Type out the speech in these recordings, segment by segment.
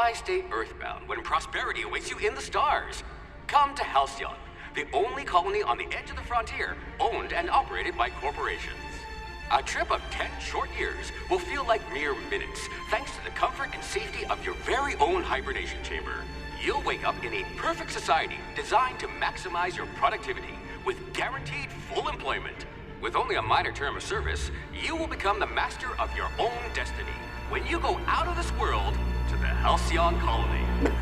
Why stay earthbound when prosperity awaits you in the stars? Come to Halcyon, the only colony on the edge of the frontier, owned and operated by corporations. A trip of 10 short years will feel like mere minutes, thanks to the comfort and safety of your very own hibernation chamber. You'll wake up in a perfect society designed to maximize your productivity, with guaranteed full employment. With only a minor term of service, you will become the master of your own destiny when you go out of this world to the Halcyon colony.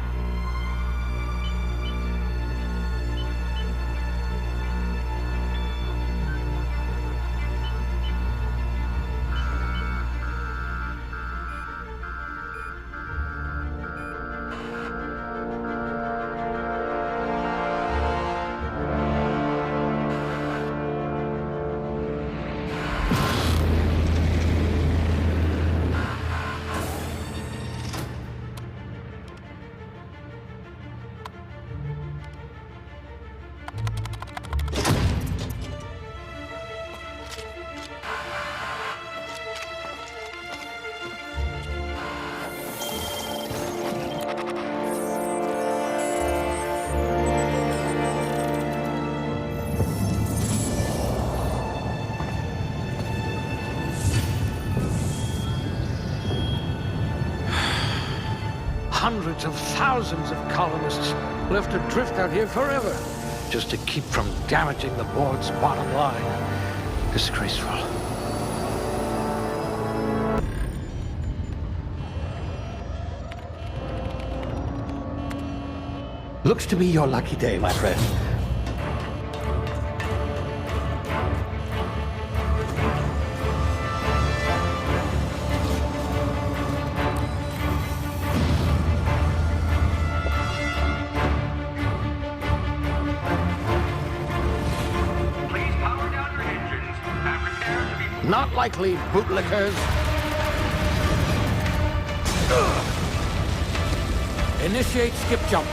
Hundreds of thousands of colonists left adrift out here forever, just to keep from damaging the board's bottom line. Disgraceful. Looks to be your lucky day, my friend. Not likely, bootlickers. Initiate skip jump.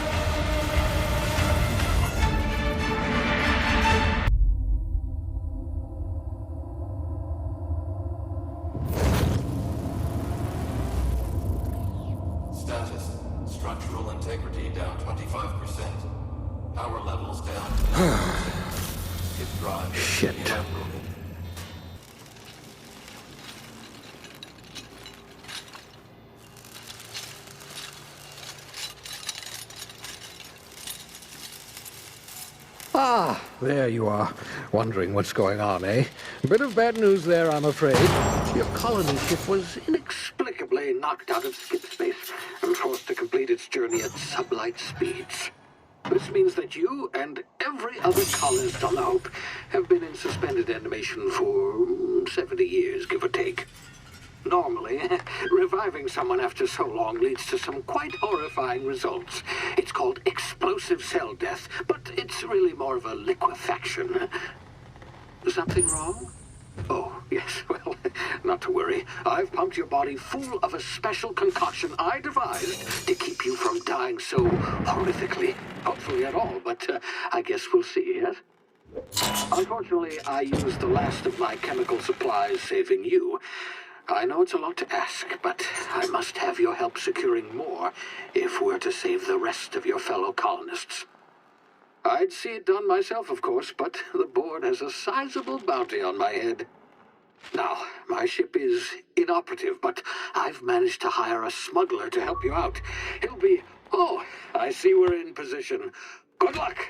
Status. Structural integrity down 25%. Power levels down. Hit drive. Shit. Ah, there you are. Wondering what's going on, eh? Bit of bad news there, I'm afraid. Your colony ship was inexplicably knocked out of skip space and forced to complete its journey at sublight speeds. This means that you and every other colonist on the Hope have been in suspended animation for 70 years, give or take. Normally, reviving someone after so long leads to some quite horrifying results. It's called explosive cell death, but it's really more of a liquefaction. Something wrong? Oh, yes, well, not to worry. I've pumped your body full of a special concoction I devised to keep you from dying so horrifically. Hopefully at all, but I guess we'll see, yes? Unfortunately, I used the last of my chemical supplies saving you. I know it's a lot to ask, but I must have your help securing more if we're to save the rest of your fellow colonists. I'd see it done myself, of course, but the board has a sizable bounty on my head. Now, my ship is inoperative, but I've managed to hire a smuggler to help you out. He'll be... Oh, I see we're in position. Good luck!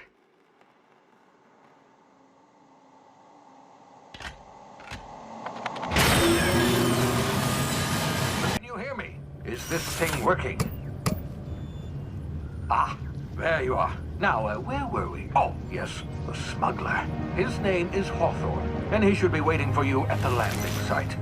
Can you hear me? Is this thing working? Ah, there you are. Now, where were we? Oh, yes, the smuggler. His name is Hawthorne, and he should be waiting for you at the landing site.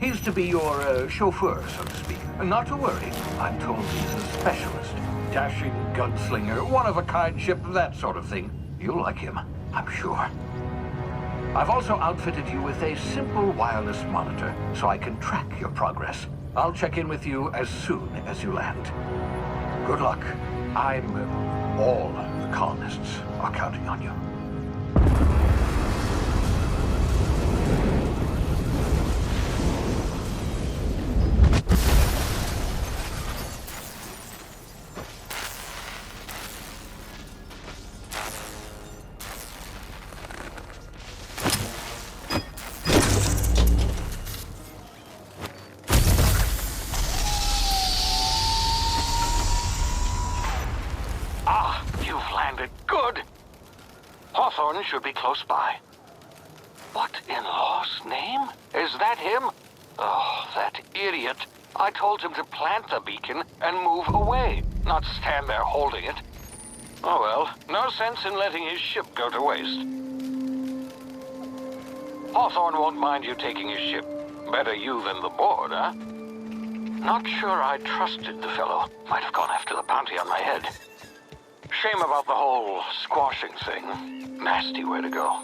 He's to be your chauffeur, so to speak. Not to worry, I'm told he's a specialist. Dashing gunslinger, one-of-a-kind ship, that sort of thing. You'll like him, I'm sure. I've also outfitted you with a simple wireless monitor, so I can track your progress. I'll check in with you as soon as you land. Good luck. All the colonists are counting on you. should be close by. What in law's name? Is that him? Oh, that idiot. I told him to plant the beacon and move away, not stand there holding it. Oh well, no sense in letting his ship go to waste. Hawthorne won't mind you taking his ship. Better you than the board, huh? Not sure I trusted the fellow. Might have gone after the bounty on my head. Shame about the whole squashing thing. Nasty way to go.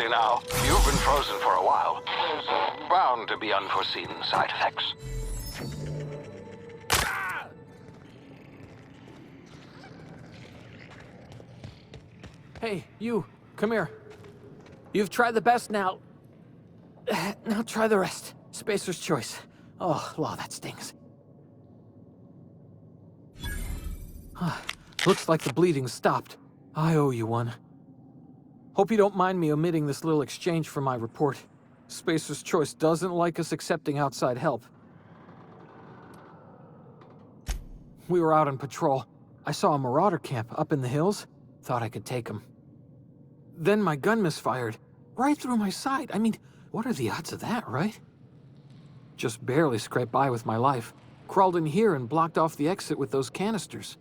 Now, you've been frozen for a while. There's bound to be unforeseen side effects. Hey, you, come here. You've tried the best now. Now try the rest. Spacer's choice. Oh, law, that stings. Looks like the bleeding stopped. I owe you one. Hope you don't mind me omitting this little exchange from my report. Spacer's Choice doesn't like us accepting outside help. We were out on patrol. I saw a marauder camp up in the hills. Thought I could take him. Then my gun misfired. Right through my side. I mean, what are the odds of that, right? Just barely scraped by with my life. Crawled in here and blocked off the exit with those canisters.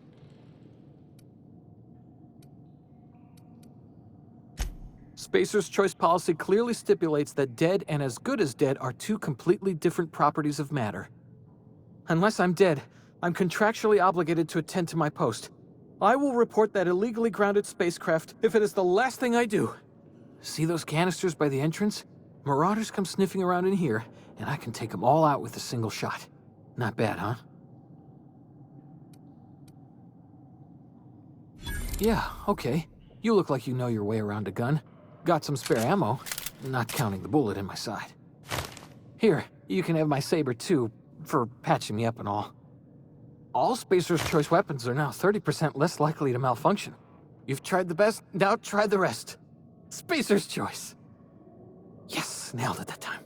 Spacer's Choice policy clearly stipulates that dead and as good as dead are two completely different properties of matter. Unless I'm dead, I'm contractually obligated to attend to my post. I will report that illegally grounded spacecraft if it is the last thing I do. See those canisters by the entrance? Marauders come sniffing around in here, and I can take them all out with a single shot. Not bad, huh? Yeah, okay. You look like you know your way around a gun. Got some spare ammo, not counting the bullet in my side. Here, you can have my saber too, for patching me up and all. All Spacer's Choice weapons are now 30% less likely to malfunction. You've tried the best, now try the rest. Spacer's Choice. Yes, nailed it that time.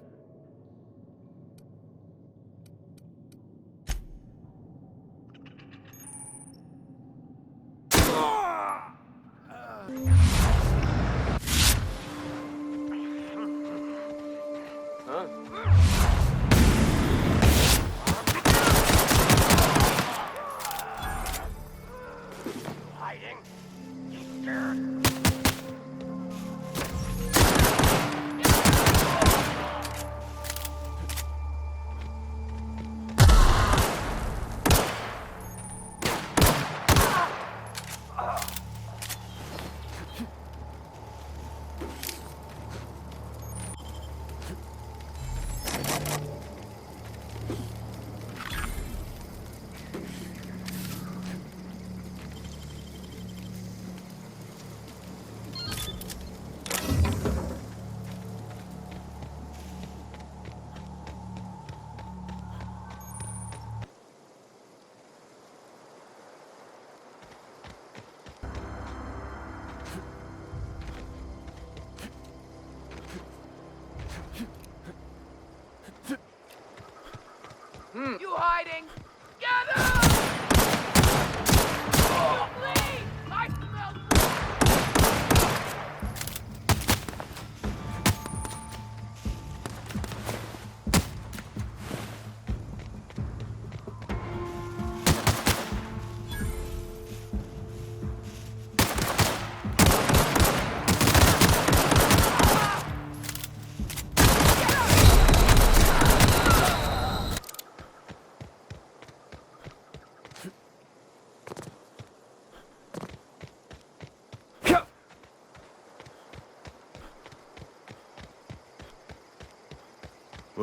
You hiding? Get him! Oh, please! I smell...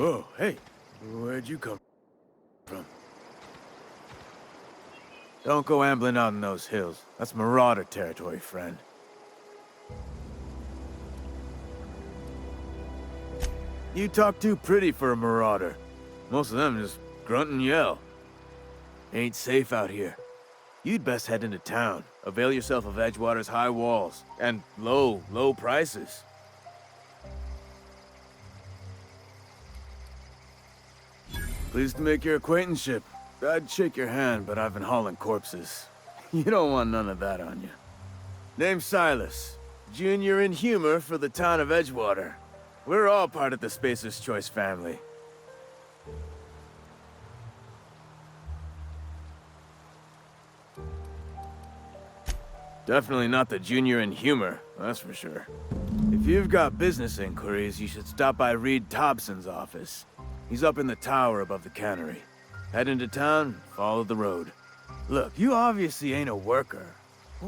Oh, hey. Where'd you come from? Don't go ambling out in those hills. That's marauder territory, friend. You talk too pretty for a marauder. Most of them just grunt and yell. Ain't safe out here. You'd best head into town. Avail yourself of Edgewater's high walls. And low prices. Pleased to make your acquaintanceship. I'd shake your hand, but I've been hauling corpses. You don't want none of that on you. Name's Silas. Junior in humor for the town of Edgewater. We're all part of the Spacer's Choice family. Definitely not the junior in humor, that's for sure. If you've got business inquiries, you should stop by Reed Thompson's office. He's up in the tower above the cannery. Head into town, follow the road. Look, you obviously ain't a worker.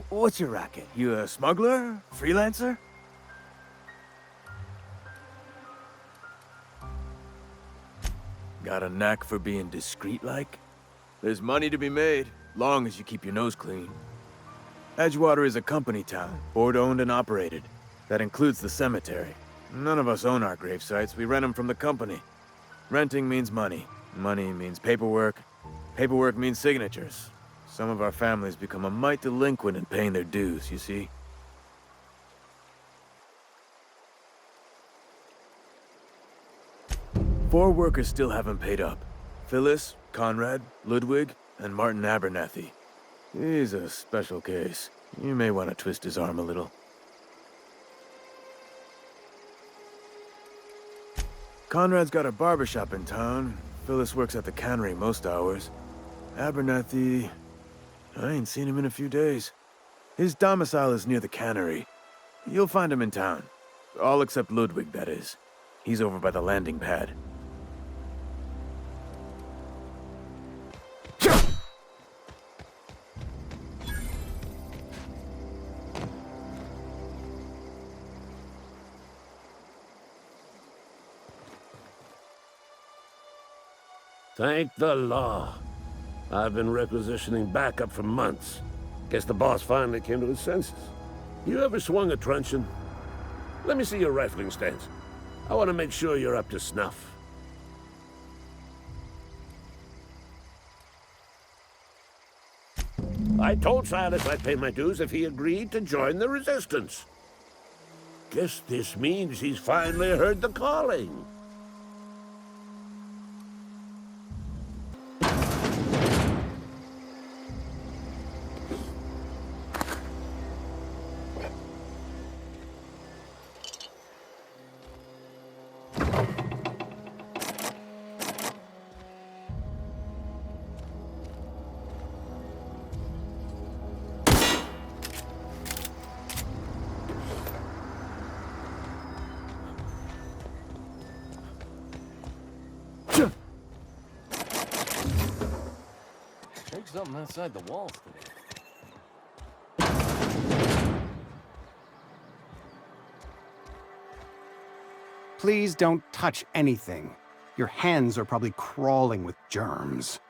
What's your racket? You a smuggler? Freelancer? Got a knack for being discreet-like? There's money to be made, long as you keep your nose clean. Edgewater is a company town, board-owned and operated. That includes the cemetery. None of us own our grave sites, we rent them from the company. Renting means money. Money means paperwork. Paperwork means signatures. Some of our families become a mite delinquent in paying their dues, you see? Four workers still haven't paid up. Phyllis, Conrad, Ludwig, and Martin Abernathy. He's a special case. You may want to twist his arm a little. Conrad's got a barbershop in town. Phyllis works at the cannery most hours. Abernathy... I ain't seen him in a few days. His domicile is near the cannery. You'll find him in town. All except Ludwig, that is. He's over by the landing pad. Thank the law. I've been requisitioning backup for months. Guess the boss finally came to his senses. You ever swung a truncheon? Let me see your rifling stance. I want to make sure you're up to snuff. I told Silas I'd pay my dues if he agreed to join the resistance. Guess this means he's finally heard the calling. Something outside the walls today. Please don't touch anything. Your hands are probably crawling with germs.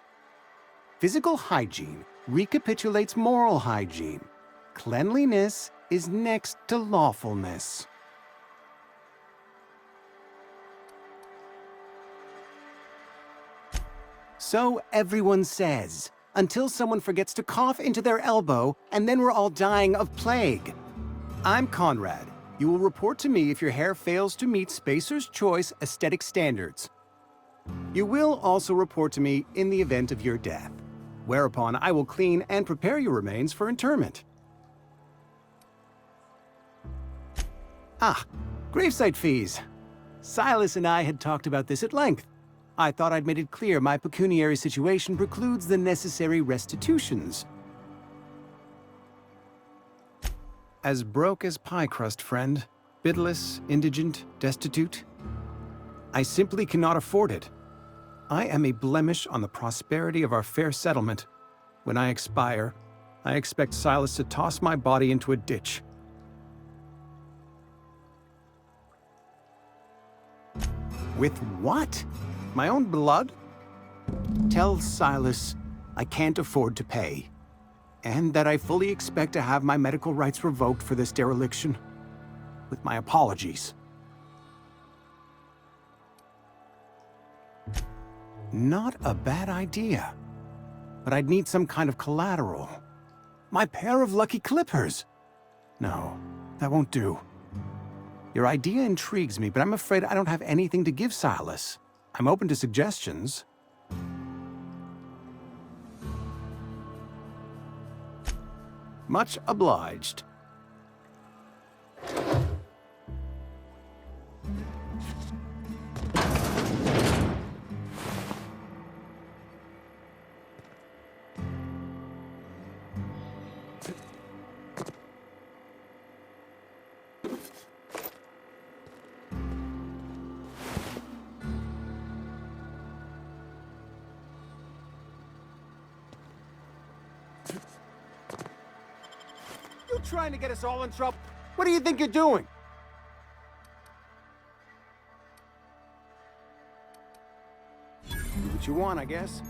Physical hygiene recapitulates moral hygiene. Cleanliness is next to lawfulness. So everyone says, until someone forgets to cough into their elbow, and then we're all dying of plague. I'm Conrad. You will report to me if your hair fails to meet Spacer's Choice aesthetic standards. You will also report to me in the event of your death, whereupon I will clean and prepare your remains for interment. Ah, gravesite fees. Silas and I had talked about this at length. I thought I'd made it clear my pecuniary situation precludes the necessary restitutions. As broke as pie crust, friend. Bidless, indigent, destitute. I simply cannot afford it. I am a blemish on the prosperity of our fair settlement. When I expire, I expect Silas to toss my body into a ditch. With what? My own blood? Tell Silas I can't afford to pay, and that I fully expect to have my medical rights revoked for this dereliction. With my apologies. Not a bad idea. But I'd need some kind of collateral. My pair of lucky clippers! No, that won't do. Your idea intrigues me, but I'm afraid I don't have anything to give Silas. I'm open to suggestions. Much obliged. You trying to get us all in trouble? What do you think you're doing? Do what you want, I guess.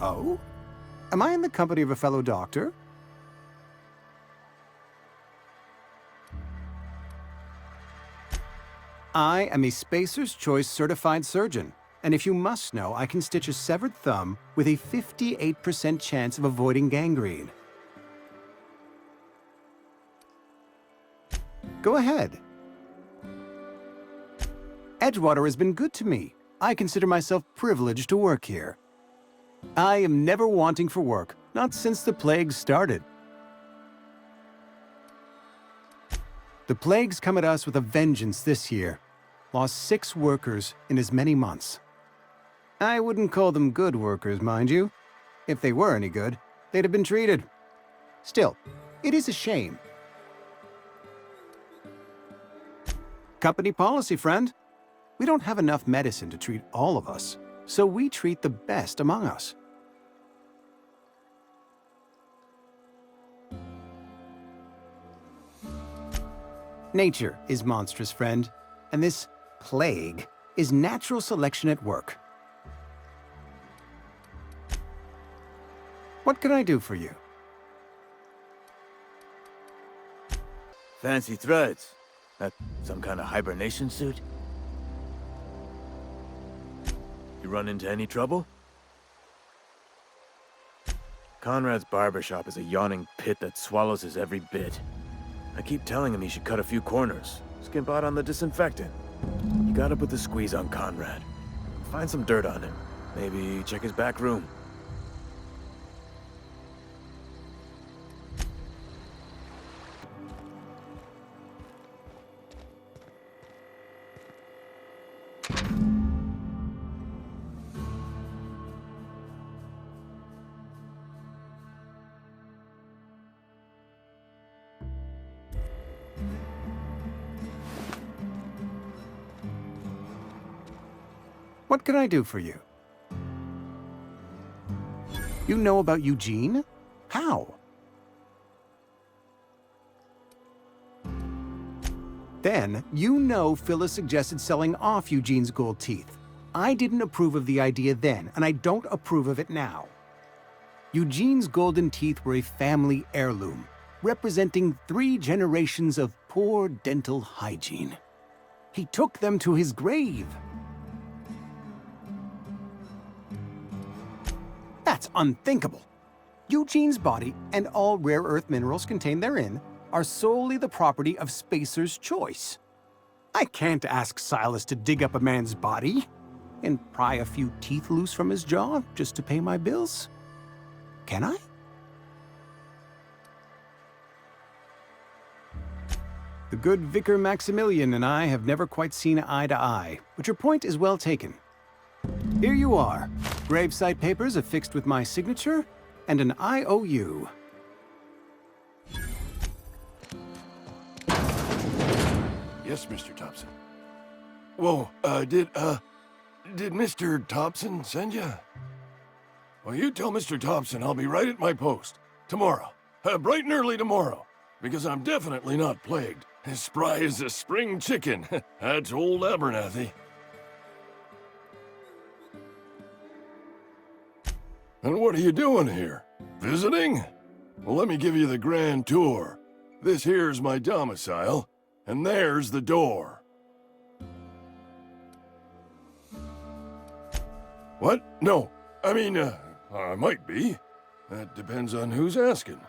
Oh? Am I in the company of a fellow doctor? I am a Spacer's Choice certified surgeon. And if you must know, I can stitch a severed thumb with a 58% chance of avoiding gangrene. Go ahead. Edgewater has been good to me. I consider myself privileged to work here. I am never wanting for work, not since the plague started. The plague's come at us with a vengeance this year. Lost 6 workers in as many months. I wouldn't call them good workers, mind you. If they were any good, they'd have been treated. Still, it is a shame. Company policy, friend. We don't have enough medicine to treat all of us, so we treat the best among us. Nature is monstrous, friend, and this plague is natural selection at work. What can I do for you? Fancy threads. That some kind of hibernation suit? You run into any trouble? Conrad's barbershop is a yawning pit that swallows his every bit. I keep telling him he should cut a few corners, skimp out on the disinfectant. You gotta put the squeeze on Conrad. Find some dirt on him. Maybe check his back room. What can I do for you? You know about Eugene? How? Then, you know Phyllis suggested selling off Eugene's gold teeth. I didn't approve of the idea then, and I don't approve of it now. Eugene's golden teeth were a family heirloom, representing 3 generations of poor dental hygiene. He took them to his grave. That's unthinkable. Eugene's body and all rare earth minerals contained therein are solely the property of Spacer's Choice. I can't ask Silas to dig up a man's body and pry a few teeth loose from his jaw just to pay my bills. Can I? The good Vicar Maximilian and I have never quite seen eye to eye, but your point is well taken. Here you are. Gravesite papers affixed with my signature and an IOU. Yes, Mr. Thompson. Whoa, did Mr. Thompson send you? Well, you tell Mr. Thompson I'll be right at my post. Tomorrow. Bright and early tomorrow. Because I'm definitely not plagued. As spry as a spring chicken. That's old Abernathy. And what are you doing here? Visiting? Well, let me give you the grand tour. This here's my domicile, and there's the door. What? No. I mean, I might be. That depends on who's asking.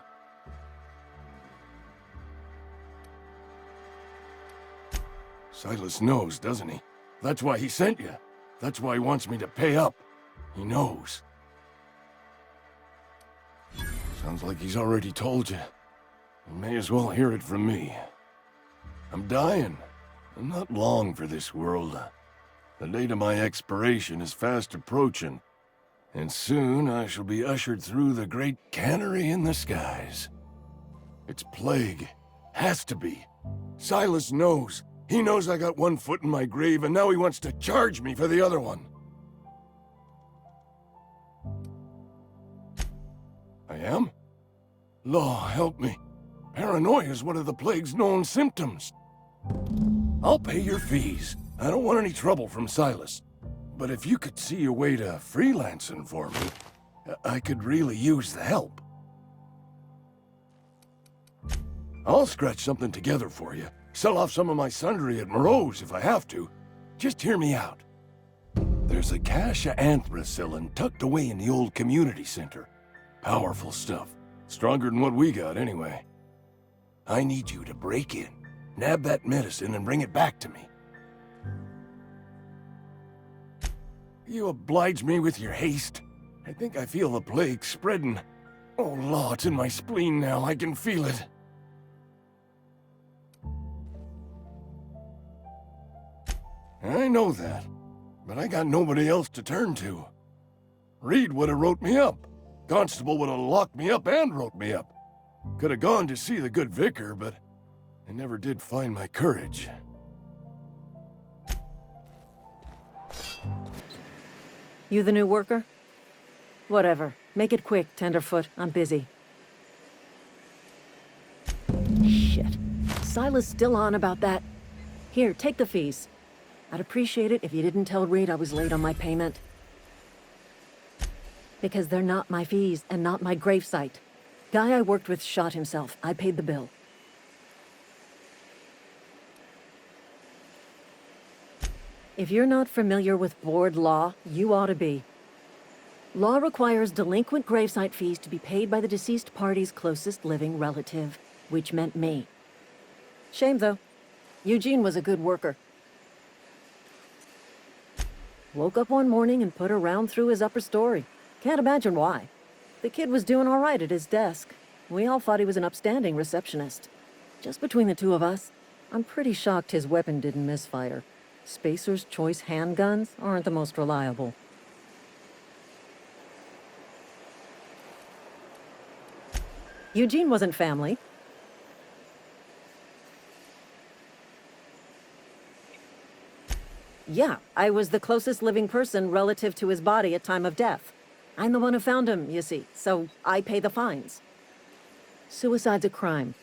Silas knows, doesn't he? That's why he sent you. That's why he wants me to pay up. He knows. Sounds like he's already told you. You may as well hear it from me. I'm dying. I'm not long for this world. The date of my expiration is fast approaching, and soon I shall be ushered through the great cannery in the skies. It's plague. Has to be. Silas knows. He knows I got one foot in my grave, and now he wants to charge me for the other one. I am? Law, help me. Paranoia is one of the plague's known symptoms. I'll pay your fees. I don't want any trouble from Silas. But if you could see a way to freelancing for me, I could really use the help. I'll scratch something together for you. Sell off some of my sundry at Moreau's if I have to. Just hear me out. There's a cache of anthracillin tucked away in the old community center. Powerful stuff. Stronger than what we got, anyway. I need you to break in, nab that medicine, and bring it back to me. You oblige me with your haste. I think I feel the plague spreading. Oh, law, it's in my spleen now. I can feel it. I know that, but I got nobody else to turn to. Reed would have wrote me up. Constable would have locked me up and wrote me up. Could have gone to see the good vicar, but I never did find my courage. You the new worker? Whatever. Make it quick, Tenderfoot. I'm busy. Shit. Silas still on about that. Here, take the fees. I'd appreciate it if you didn't tell Reed I was late on my payment. Because they're not my fees and not my gravesite. Guy I worked with shot himself. I paid the bill. If you're not familiar with board law, you ought to be. Law requires delinquent gravesite fees to be paid by the deceased party's closest living relative, which meant me. Shame, though. Eugene was a good worker. Woke up one morning and put a round through his upper story. Can't imagine why. The kid was doing all right at his desk. We all thought he was an upstanding receptionist. Just between the two of us, I'm pretty shocked his weapon didn't misfire. Spacer's Choice handguns aren't the most reliable. Eugene wasn't family. Yeah, I was the closest living person relative to his body at time of death. I'm the one who found him, you see, so I pay the fines. Suicide's a crime.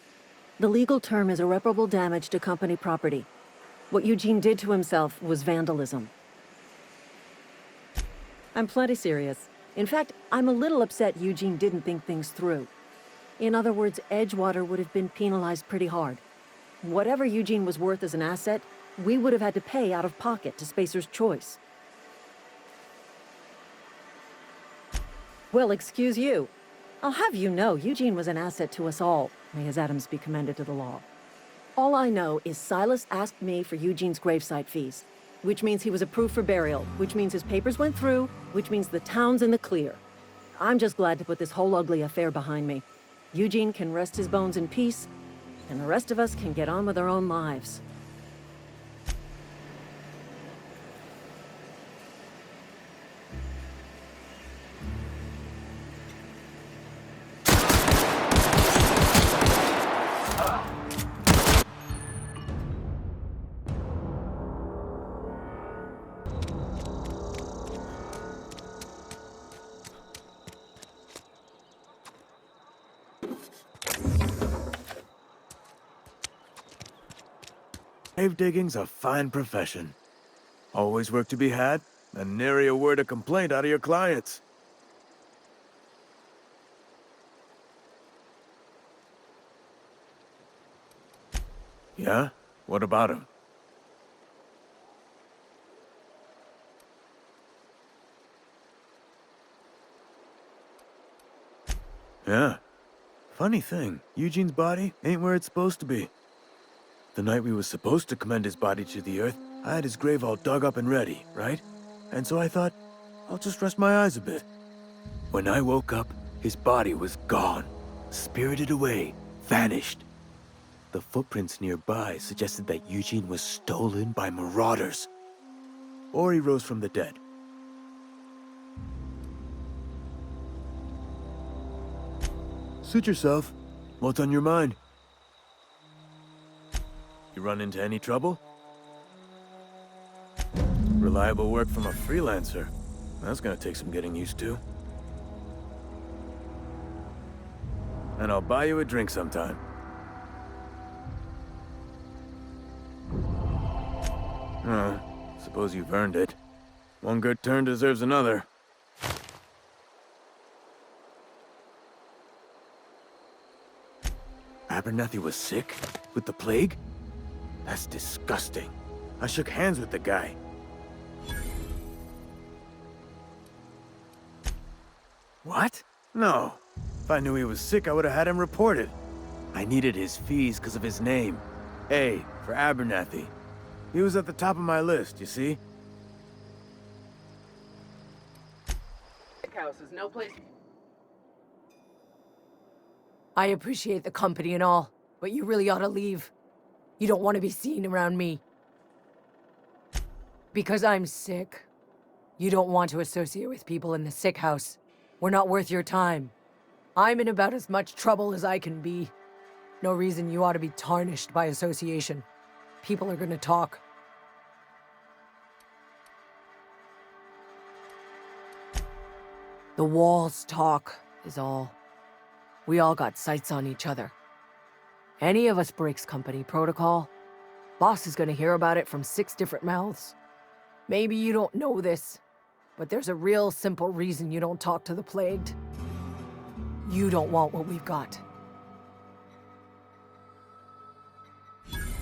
The legal term is irreparable damage to company property. What Eugene did to himself was vandalism. I'm plenty serious. In fact, I'm a little upset Eugene didn't think things through. In other words, Edgewater would have been penalized pretty hard. Whatever Eugene was worth as an asset, we would have had to pay out of pocket to Spacer's Choice. Well, excuse you. I'll have you know Eugene was an asset to us all. May his atoms be commended to the law. All I know is Silas asked me for Eugene's gravesite fees, which means he was approved for burial, which means his papers went through, which means the town's in the clear. I'm just glad to put this whole ugly affair behind me. Eugene can rest his bones in peace, and the rest of us can get on with our own lives. Grave digging's a fine profession. Always work to be had, and nary a word of complaint out of your clients. Yeah? What about him? Yeah. Funny thing, Eugene's body ain't where it's supposed to be. The night we was supposed to commend his body to the earth, I had his grave all dug up and ready, right? And so I thought, I'll just rest my eyes a bit. When I woke up, his body was gone. Spirited away, vanished. The footprints nearby suggested that Eugene was stolen by marauders. Or he rose from the dead. Suit yourself. What's on your mind? You run into any trouble? Reliable work from a freelancer. That's gonna take some getting used to. And I'll buy you a drink sometime. Oh, suppose you've earned it. One good turn deserves another. Abernathy was sick? With the plague? That's disgusting. I shook hands with the guy. What? No. If I knew he was sick, I would have had him reported. I needed his fees because of his name. A, for Abernathy. He was at the top of my list, you see? House is no place. I appreciate the company and all, but you really ought to leave. You don't want to be seen around me. Because I'm sick. You don't want to associate with people in the sick house. We're not worth your time. I'm in about as much trouble as I can be. No reason you ought to be tarnished by association. People are gonna talk. The walls talk, is all. We all got sights on each other. Any of us breaks company protocol, boss is gonna hear about it from 6 different mouths. Maybe you don't know this, but there's a real simple reason you don't talk to the plagued. You don't want what we've got.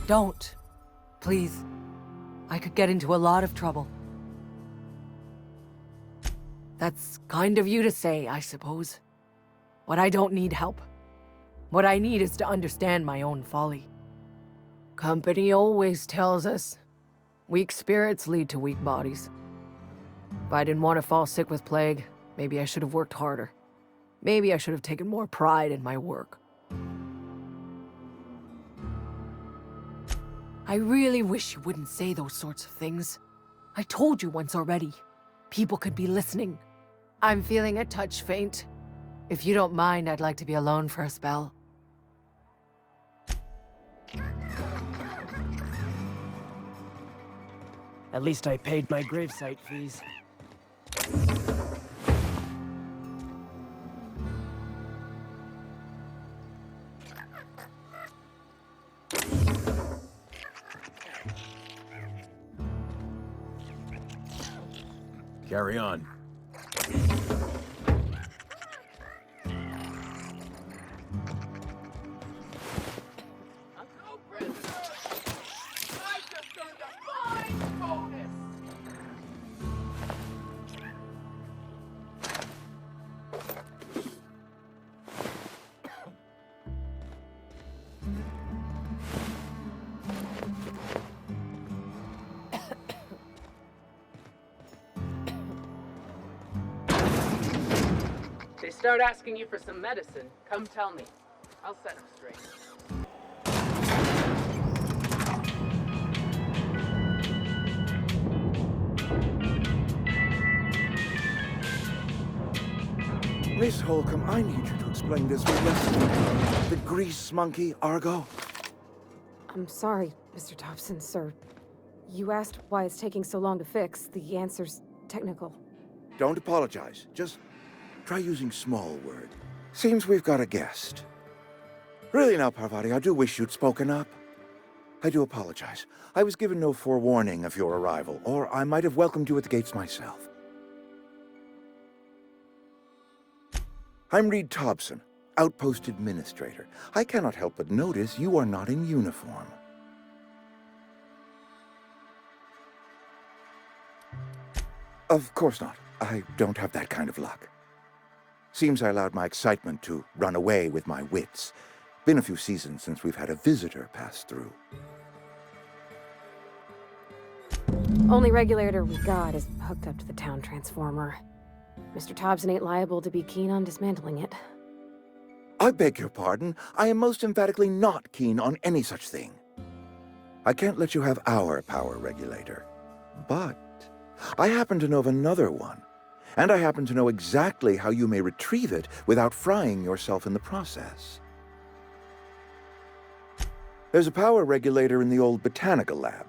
Don't. Please. I could get into a lot of trouble. That's kind of you to say, I suppose. But I don't need help. What I need is to understand my own folly. Company always tells us, weak spirits lead to weak bodies. If I didn't want to fall sick with plague, maybe I should have worked harder. Maybe I should have taken more pride in my work. I really wish you wouldn't say those sorts of things. I told you once already. People could be listening. I'm feeling a touch faint. If you don't mind, I'd like to be alone for a spell. At least I paid my gravesite fees. Carry on. They start asking you for some medicine, come tell me. I'll set them straight. Miss Holcomb, I need you to explain this with us. The grease monkey, Argo? I'm sorry, Mr. Thompson, sir. You asked why it's taking so long to fix. The answer's technical. Don't apologize. Just try using small word. Seems we've got a guest. Really now, Parvati, I do wish you'd spoken up. I do apologize. I was given no forewarning of your arrival, or I might have welcomed you at the gates myself. I'm Reed Thompson, Outpost Administrator. I cannot help but notice you are not in uniform. Of course not. I don't have that kind of luck. Seems I allowed my excitement to run away with my wits. Been a few seasons since we've had a visitor pass through. Only regulator we got is hooked up to the town transformer. Mr. Thompson ain't liable to be keen on dismantling it. I beg your pardon. I am most emphatically not keen on any such thing. I can't let you have our power regulator. But I happen to know of another one. And I happen to know exactly how you may retrieve it without frying yourself in the process. There's a power regulator in the old botanical lab.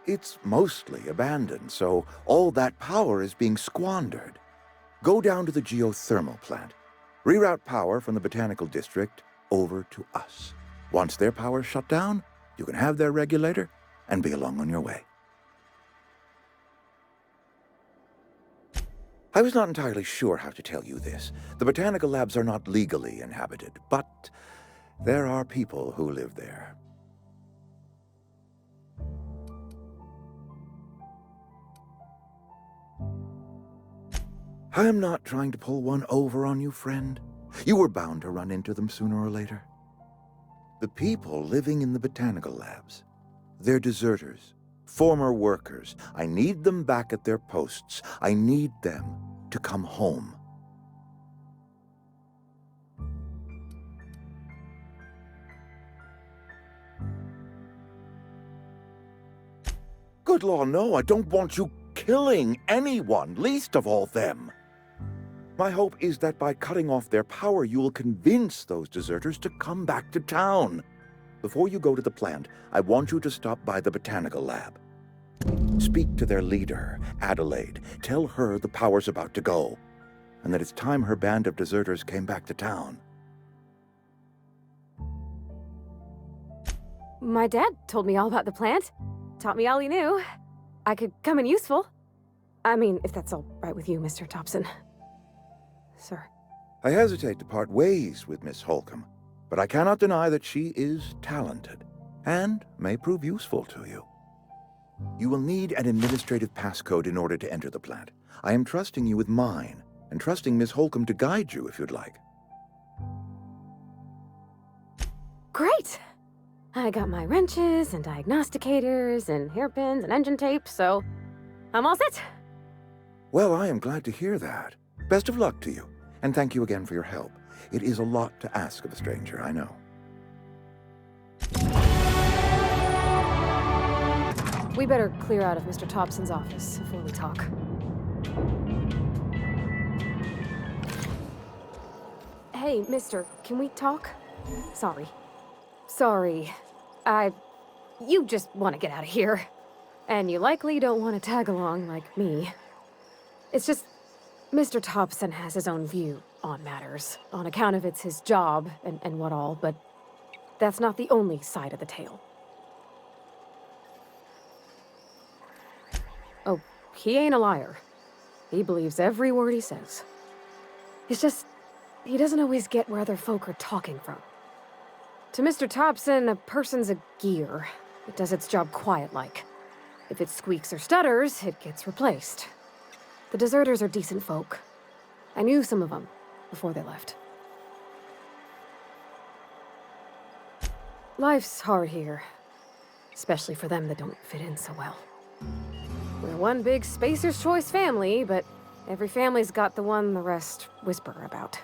It's mostly abandoned, so all that power is being squandered. Go down to the geothermal plant. Reroute power from the botanical district over to us. Once their power's shut down, you can have their regulator and be along on your way. I was not entirely sure how to tell you this. The botanical labs are not legally inhabited, but there are people who live there. I am not trying to pull one over on you, friend. You were bound to run into them sooner or later. The people living in the botanical labs, they're deserters, former workers. I need them back at their posts. I need them to come home. Good law, no, I don't want you killing anyone, least of all them. My hope is that by cutting off their power, you will convince those deserters to come back to town. Before you go to the plant, I want you to stop by the botanical lab. Speak to their leader, Adelaide. Tell her the power's about to go, and that it's time her band of deserters came back to town. My dad told me all about the plant. Taught me all he knew. I could come in useful. I mean, if that's all right with you, Mr. Thompson. Sir. I hesitate to part ways with Miss Holcomb, but I cannot deny that she is talented and may prove useful to you. You will need an administrative passcode in order to enter the plant. I am trusting you with mine, and trusting Miss Holcomb to guide you if you'd like. Great! I got my wrenches and diagnosticators and hairpins and engine tape, so I'm all set. Well, I am glad to hear that. Best of luck to you, and thank you again for your help. It is a lot to ask of a stranger, I know. We better clear out of Mr. Thompson's office before we talk. Hey, mister, can we talk? Sorry. You just want to get out of here. And you likely don't want to tag along like me. It's just, Mr. Thompson has his own view on matters, on account of it's his job and what all, but that's not the only side of the tale. Oh, he ain't a liar. He believes every word he says. It's just, he doesn't always get where other folk are talking from. To Mr. Thompson, a person's a gear. It does its job quiet-like. If it squeaks or stutters, it gets replaced. The deserters are decent folk. I knew some of them before they left. Life's hard here, especially for them that don't fit in so well. We're one big Spacer's Choice family, but every family's got the one the rest whisper about.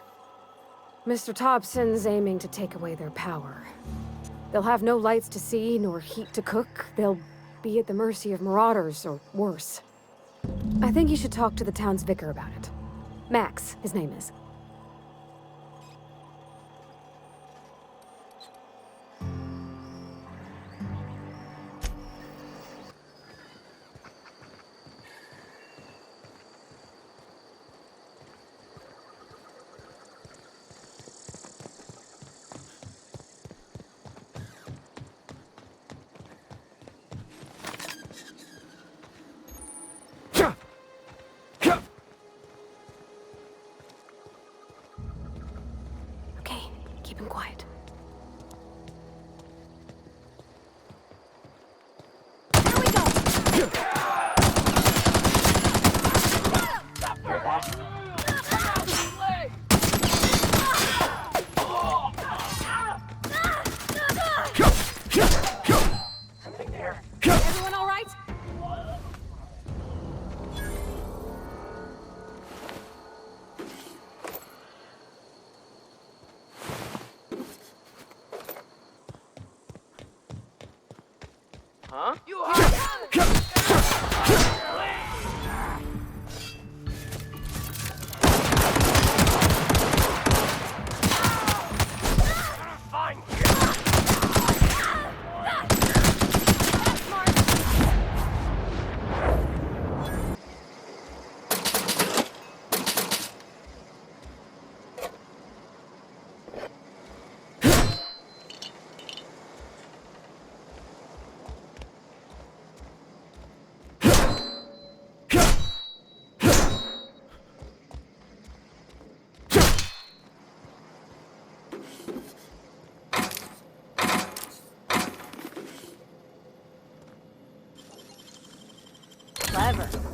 Mr. Thompson's aiming to take away their power. They'll have no lights to see, nor heat to cook. They'll be at the mercy of marauders, or worse. I think you should talk to the town's vicar about it. Max, his name is. keep him quiet. Here we go! Everyone all right? Huh? You Clever.